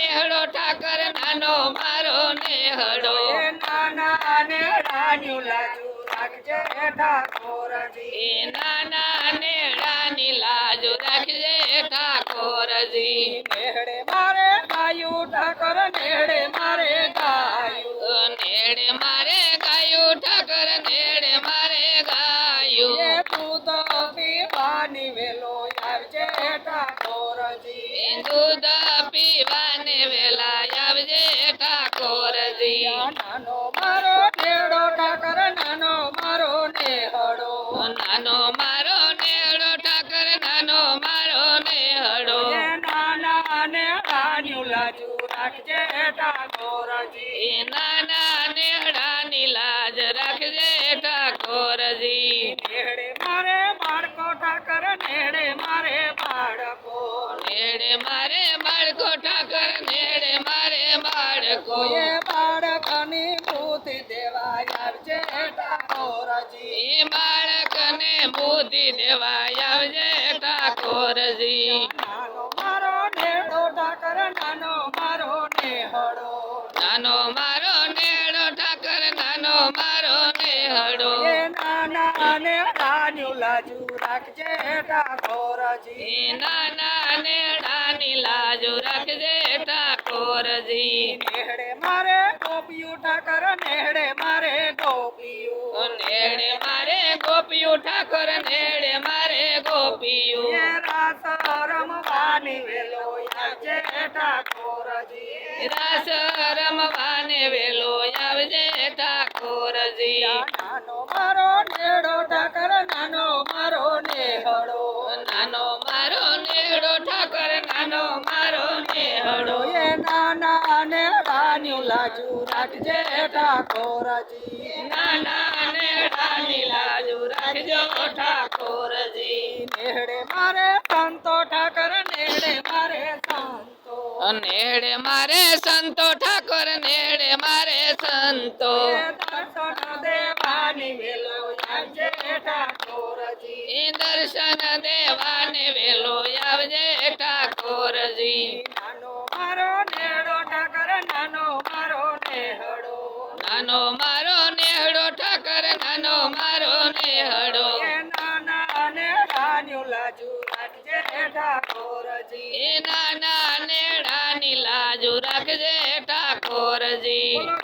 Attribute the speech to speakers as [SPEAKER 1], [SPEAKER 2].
[SPEAKER 1] નેહડો ઠાકર નાનો મારો નેહડો
[SPEAKER 2] નાના નેહડાની લાજુ રાખજે ઠાકોરજી
[SPEAKER 1] એ નાના નેહડાની લાજ રાખજે ઠાકોરજી
[SPEAKER 2] નેહડે મારે ગાયું ઠાકર નેહડે મારે ગાયું
[SPEAKER 1] નેહડે મારે ગાયું ઠાકર નેહડે મારે ગાયું
[SPEAKER 2] એ તું તો પીવાની વેલો આવજે ઠાકોરજી
[SPEAKER 1] દૂધ પીવાને વેલા આવજે ઠાકોરજી
[SPEAKER 2] નાનો મારો નેહડો ઠાકર નાનો મારો નેહડો
[SPEAKER 1] નાનો મારો નેહડો ઠાકર નાનો મારો નેહડો
[SPEAKER 2] એ નાના નેહડાની લાજુ રાખજે ઠાકોરજી
[SPEAKER 1] એ નાના નેહડાની લાજ રાખજે ઠાકોરજી
[SPEAKER 2] નેહડે મારે બાળકો ઠાકર નેહડે મારે બાળકો
[SPEAKER 1] નેહડે મારે બાળકો ઠાકર નેહડે મારે બાળકો
[SPEAKER 2] એ બાળકની બુદ્ધિ દેવા આવજે ઠાકોરજી
[SPEAKER 1] એ બાળકને બુદ્ધિ દેવા આવજે ઠાકોરજી
[SPEAKER 2] નાનો મારો નેહડો ઠાકર નાનો મારો નેહડો
[SPEAKER 1] નાનો મારો નેહડો ઠાકર નાનો મારો નેહડો
[SPEAKER 2] એ નાના નેહડાની લાજુ રાખજે ઠાકોરજી
[SPEAKER 1] એ નાના નેહડાની લાજ રાખજે ઠાકોરજી
[SPEAKER 2] નેહડે મારે ગોપિયું ઠાકર નેહડે મારે ગોપિયું
[SPEAKER 1] નેહડે મારે ગોપિયું ઠાકર નેહડે મારે ગોપિયું
[SPEAKER 2] એ રાસ રમવાની વેલો આવજે ઠાકોરજી
[SPEAKER 1] રાસ રમવાને વેલો આવજે ઠાકોરજી
[SPEAKER 2] નાનો મારો નેહડો ઠાકર નાનો મારો નેહડો
[SPEAKER 1] નાનો મારો નેહડો ઠાકર નાનો મારો નેહડો
[SPEAKER 2] એ નાના નેહડાની લાજુ રાખજે ઠાકોરજી
[SPEAKER 1] નાના નેહડાની લાજુ રાખજો ઠાકોરજી
[SPEAKER 2] નેહડે મારે સંતો ઠાકર નેહડે મારે સંતો
[SPEAKER 1] નેહડે મારે સંતો ઠાકર નેહડે મારે સંતો
[SPEAKER 2] એ દર્શન દેવાની વેલો આવજે ઠાકોરજી
[SPEAKER 1] એ દર્શન દેવાને વેલો આવજે ઠાકોરજી
[SPEAKER 2] નાનો મારો નેહડો ઠાકર નાનો મારો નેહડો
[SPEAKER 1] નાનો મારો નેહડો ઠાકર નાનો મારો નેહડો
[SPEAKER 2] એ નાના નેહડાની લાજુ રાખજે ઠાકોરજી
[SPEAKER 1] એ નાના નેહડાની લાજુ રાખજે ઠાકોરજી
[SPEAKER 2] બોલો